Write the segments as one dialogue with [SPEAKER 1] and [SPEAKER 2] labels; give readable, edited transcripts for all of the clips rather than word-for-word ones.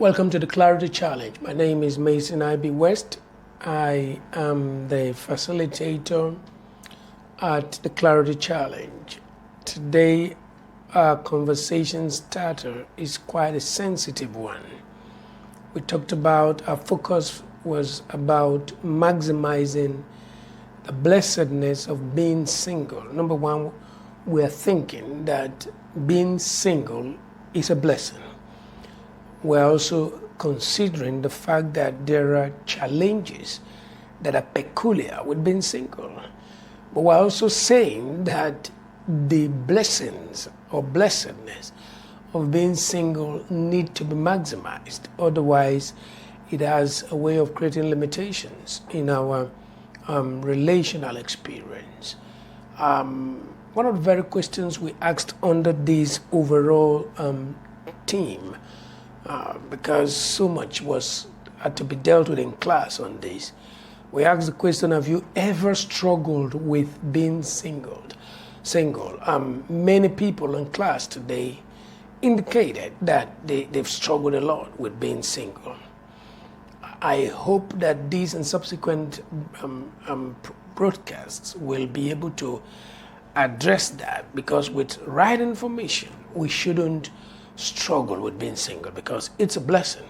[SPEAKER 1] Welcome to the Clarity Challenge. My name is Mason I.B. West. I am the facilitator at the Clarity Challenge. Today, our conversation starter is quite a sensitive one. We talked about, our focus was about maximizing the blessedness of being single. Number one, we are thinking that being single is a blessing. We're also considering the fact that there are challenges that are peculiar with being single. But we're also saying that the blessings or blessedness of being single need to be maximized. Otherwise, it has a way of creating limitations in our relational experience. One of the very questions we asked under this overall theme, because so much had to be dealt with in class on this. We asked the question, have you ever struggled with being single? Many people in class today indicated that they've struggled a lot with being single. I hope that these and subsequent broadcasts will be able to address that, because with right information, we shouldn't struggle with being single because it's a blessing,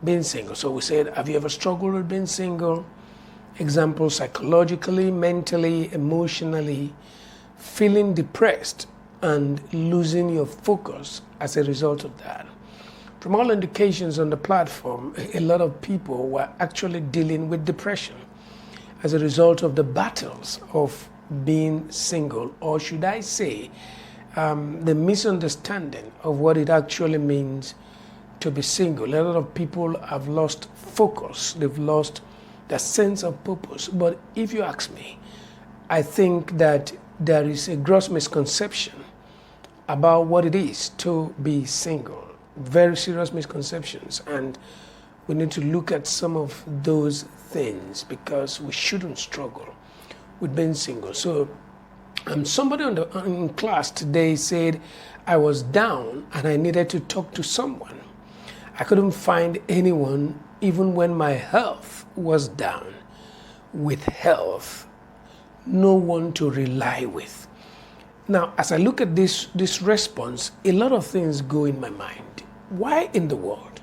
[SPEAKER 1] being single. So we said, have you ever struggled with being single? Examples: psychologically, mentally, emotionally, feeling depressed and losing your focus as a result of that. From all indications on the platform, a lot of people were actually dealing with depression as a result of the battles of being single, or should I say, the misunderstanding of what it actually means to be single. A lot of people have lost focus, they've lost their sense of purpose. But if you ask me, I think that there is a gross misconception about what it is to be single. Very serious misconceptions, and we need to look at some of those things because we shouldn't struggle with being single. So somebody in class today said, I was down and I needed to talk to someone. I couldn't find anyone even when my health was down. With health, no one to rely with. Now, as I look at this response, a lot of things go in my mind. Why in the world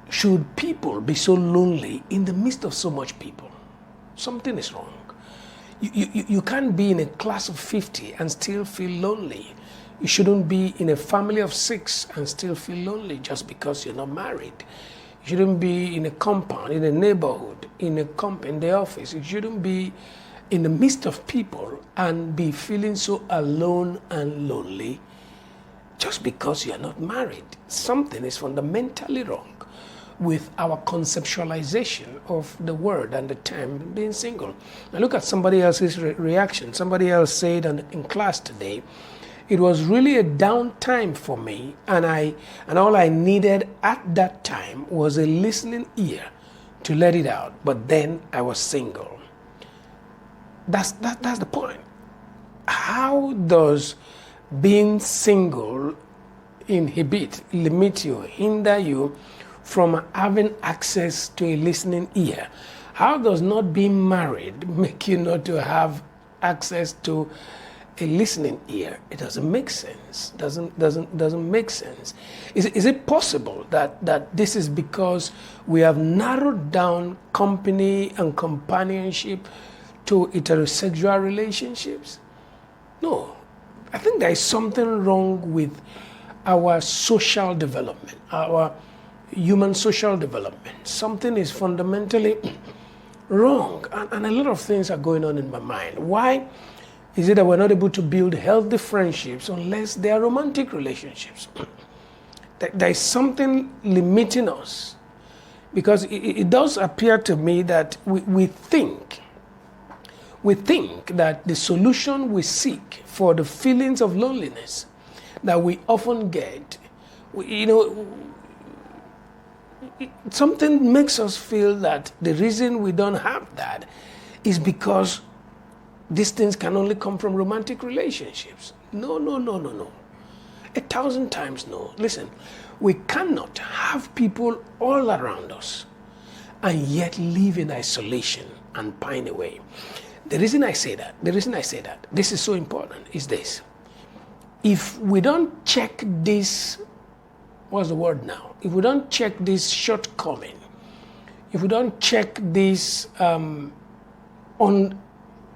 [SPEAKER 1] should people be so lonely in the midst of so much people? Something is wrong. You can't be in a class of 50 and still feel lonely. You shouldn't be in a family of 6 and still feel lonely just because you're not married. You shouldn't be in a compound, in a neighborhood, in the office. You shouldn't be in the midst of people and be feeling so alone and lonely just because you're not married. Something is fundamentally wrong with our conceptualization of the word and the term being single. Now look at somebody else's reaction. Somebody else said in class today, it was really a down time for me, and all I needed at that time was a listening ear to let it out, but then I was single. That's the point. How does being single limit you, hinder you from having access to a listening ear? How does not being married make you not to have access to a listening ear? It doesn't make sense. Doesn't make sense. Is it possible that this is because we have narrowed down company and companionship to heterosexual relationships? No. I think there is something wrong with our social development, our human social development. Something is fundamentally wrong, and a lot of things are going on in my mind. Why is it that we're not able to build healthy friendships unless they are romantic relationships? There is something limiting us, because it does appear to me that we think that the solution we seek for the feelings of loneliness that we often get, something makes us feel that the reason we don't have that is because these things can only come from romantic relationships. No. 1,000 times no. Listen, we cannot have people all around us and yet live in isolation and pine away. The reason I say that, this is so important, is this. If we don't check this, what's the word now? If we don't check this shortcoming, if we don't check this on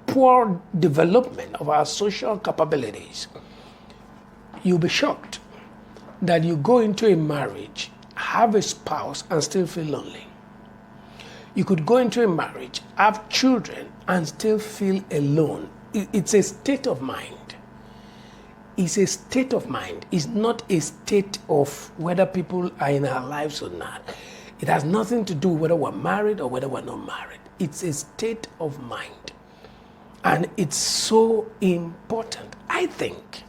[SPEAKER 1] poor development of our social capabilities, you'll be shocked that you go into a marriage, have a spouse, and still feel lonely. You could go into a marriage, have children, and still feel alone. It's a state of mind. It's a state of mind. It's not a state of whether people are in our lives or not. It has nothing to do whether we're married or whether we're not married. It's a state of mind. And it's so important. I think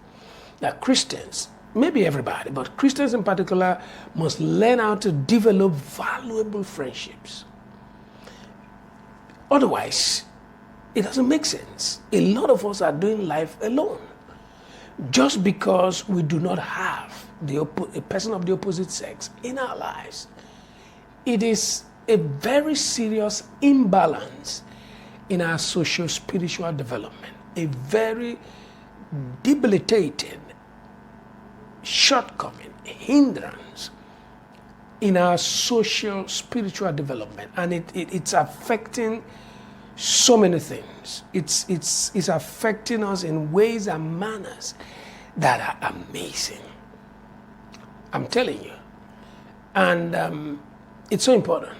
[SPEAKER 1] that Christians, maybe everybody, but Christians in particular, must learn how to develop valuable friendships. Otherwise, it doesn't make sense. A lot of us are doing life alone just because we do not have a person of the opposite sex in our lives. It is a very serious imbalance in our socio-spiritual development, a very debilitating shortcoming, hindrance in our social spiritual development, and it's affecting so many things. It's affecting us in ways and manners that are amazing. I'm telling you. And it's so important.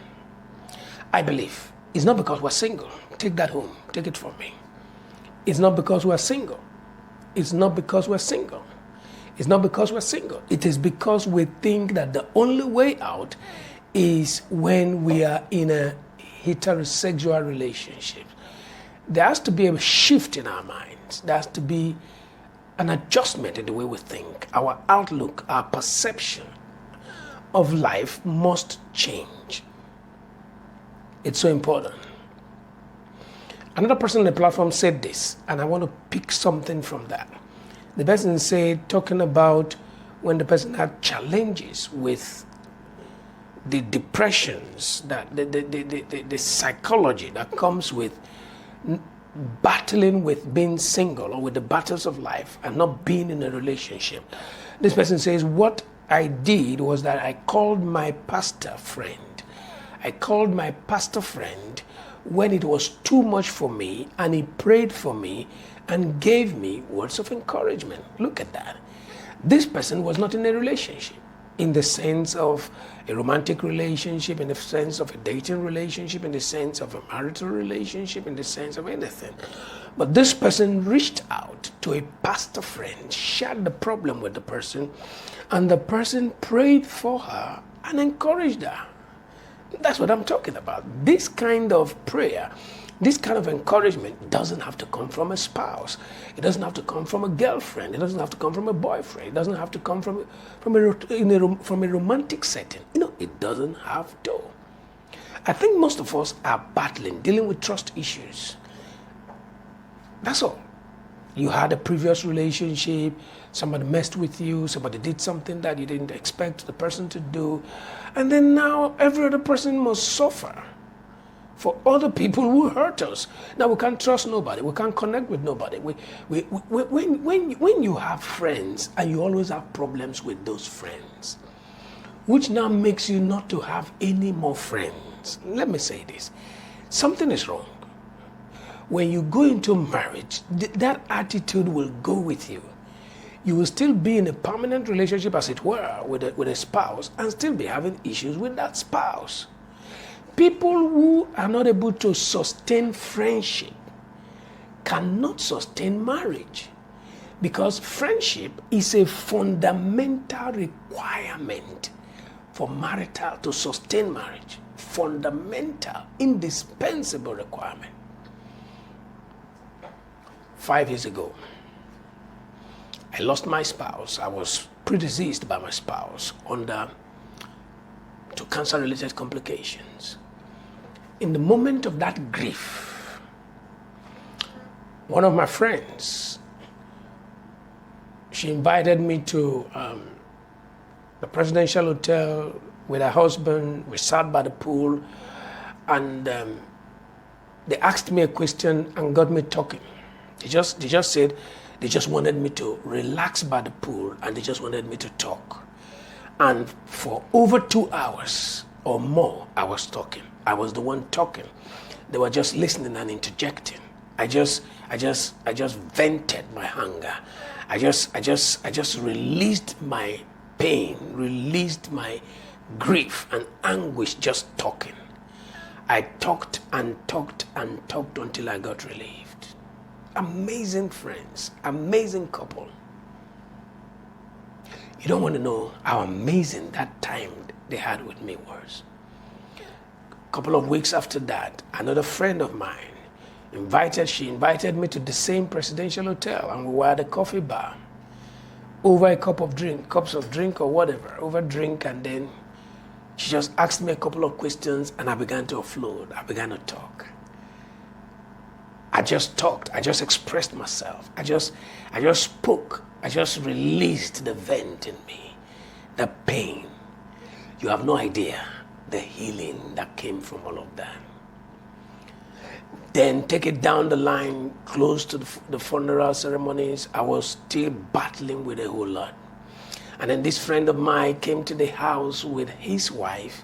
[SPEAKER 1] I believe it's not because we're single. Take that home. Take it from me. It's not because we're single. It's not because we're single. It's not because we're single. It is because we think that the only way out is when we are in a heterosexual relationship. There has to be a shift in our minds. There has to be an adjustment in the way we think. Our outlook, our perception of life must change. It's so important. Another person on the platform said this, and I want to pick something from that. The person said, talking about when the person had challenges with the depressions, that the psychology that comes with battling with being single or with the battles of life and not being in a relationship. This person says, what I did was that I called my pastor friend. I called my pastor friend when it was too much for me, and he prayed for me and gave me words of encouragement. Look at that. This person was not in a relationship in the sense of a romantic relationship, in the sense of a dating relationship, in the sense of a marital relationship, in the sense of anything. But this person reached out to a pastor friend, shared the problem with the person, and the person prayed for her and encouraged her. That's what I'm talking about. This kind of prayer, this kind of encouragement doesn't have to come from a spouse. It doesn't have to come from a girlfriend. It doesn't have to come from a boyfriend. It doesn't have to come from a romantic setting. It doesn't have to. I think most of us are dealing with trust issues. That's all. You had a previous relationship, somebody messed with you, somebody did something that you didn't expect the person to do, and then now every other person must suffer for other people who hurt us. Now we can't trust nobody, we can't connect with nobody. When you have friends and you always have problems with those friends, which now makes you not to have any more friends. Let me say this, something is wrong. When you go into marriage, that attitude will go with you. You will still be in a permanent relationship, as it were, with a spouse, and still be having issues with that spouse. People who are not able to sustain friendship cannot sustain marriage, because friendship is a fundamental requirement for to sustain marriage. Fundamental, indispensable requirement. 5 years ago, I lost my spouse. I was predeceased by my spouse to cancer-related complications. In the moment of that grief, one of my friends she invited me to the presidential hotel with her husband. We sat by the pool, and they asked me a question and got me talking. They just said they just wanted me to relax by the pool, and they just wanted me to talk. And for over 2 hours or more, I was talking. I was the one talking. They were just listening and interjecting. I just vented my hunger. I just released my pain, released my grief and anguish just talking. I talked and talked and talked until I got relieved. Amazing friends, amazing couple. You don't want to know how amazing that time they had with me was. A couple of weeks after that, another friend of mine she invited me to the same presidential hotel, and we were at a coffee bar over a cups of drink or whatever, over drink, and then she just asked me a couple of questions, and I began to offload. I began to talk. I just talked. I just expressed myself. I just spoke. I just released the vent in me, the pain. You have no idea the healing that came from all of that. Then take it down the line, close to the funeral ceremonies. I was still battling with a whole lot. And then this friend of mine came to the house with his wife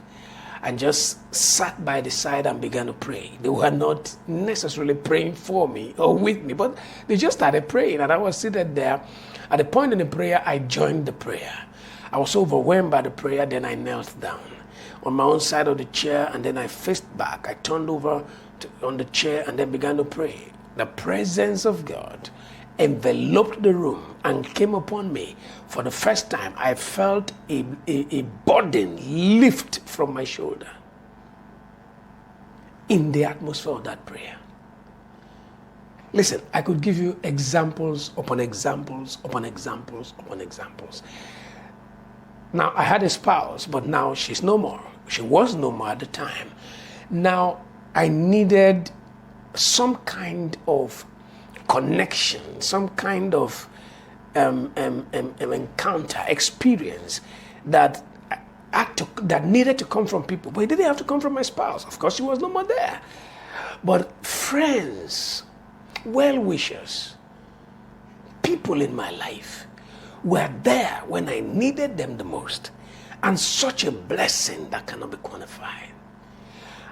[SPEAKER 1] and just sat by the side and began to pray. They were not necessarily praying for me or with me, but they just started praying. And I was seated there. At the point in the prayer, I joined the prayer. I was so overwhelmed by the prayer, then I knelt down on my own side of the chair, and then I faced back. I turned over on the chair and then began to pray. The presence of God enveloped the room and came upon me. For the first time, I felt a burden lift from my shoulder in the atmosphere of that prayer. Listen, I could give you examples upon examples upon examples upon examples. Now, I had a spouse, but now she's no more. She was no more at the time. Now, I needed some kind of connection, some kind of encounter, experience that needed to come from people. But it didn't have to come from my spouse. Of course, she was no more there. But friends, well-wishers, people in my life were there when I needed them the most. And such a blessing that cannot be quantified.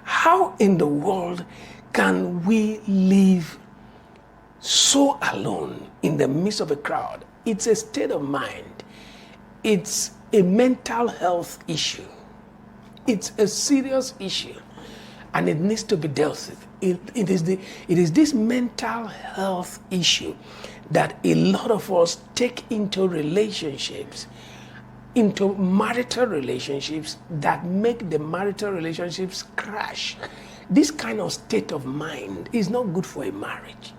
[SPEAKER 1] How in the world can we live so alone in the midst of a crowd? It's a state of mind. It's a mental health issue. It's a serious issue, and it needs to be dealt with. It is this mental health issue that a lot of us take into relationships, into marital relationships, that make the marital relationships crash. This kind of state of mind is not good for a marriage.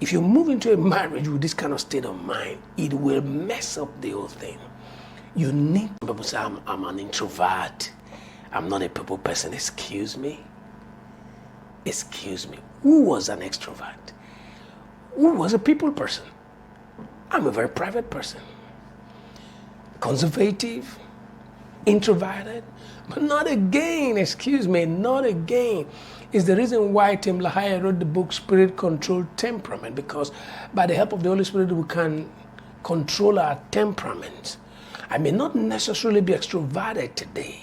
[SPEAKER 1] If you move into a marriage with this kind of state of mind, it will mess up the whole thing. You need, people say, I'm an introvert. I'm not a people person. Excuse me. Excuse me. Who was an extrovert? Who was a people person? I'm a very private person. Conservative, introverted, but not again, excuse me, not again. Is the reason why Tim LaHaye wrote the book Spirit Controlled Temperament, because by the help of the Holy Spirit we can control our temperament. I may not necessarily be extroverted today,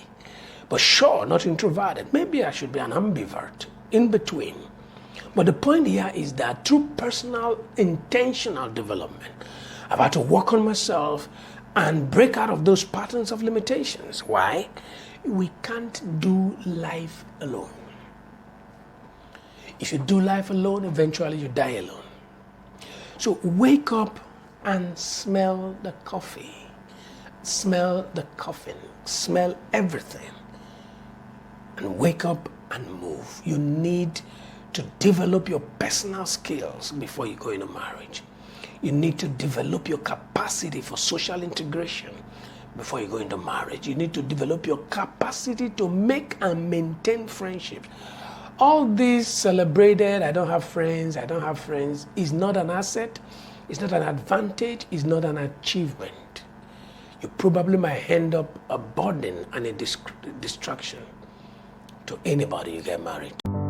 [SPEAKER 1] but sure, not introverted. Maybe I should be an ambivert, in between. But the point here is that through personal, intentional development, I've had to work on myself and break out of those patterns of limitations. Why? We can't do life alone. If you do life alone, eventually you die alone. So wake up and smell the coffee. Smell the coffin. Smell everything. And wake up and move. You need to develop your personal skills before you go into marriage. You need to develop your capacity for social integration before you go into marriage. You need to develop your capacity to make and maintain friendships. All this celebrated, I don't have friends, is not an asset. It's not an advantage, it's not an achievement. You probably might end up a burden and a distraction to anybody you get married to.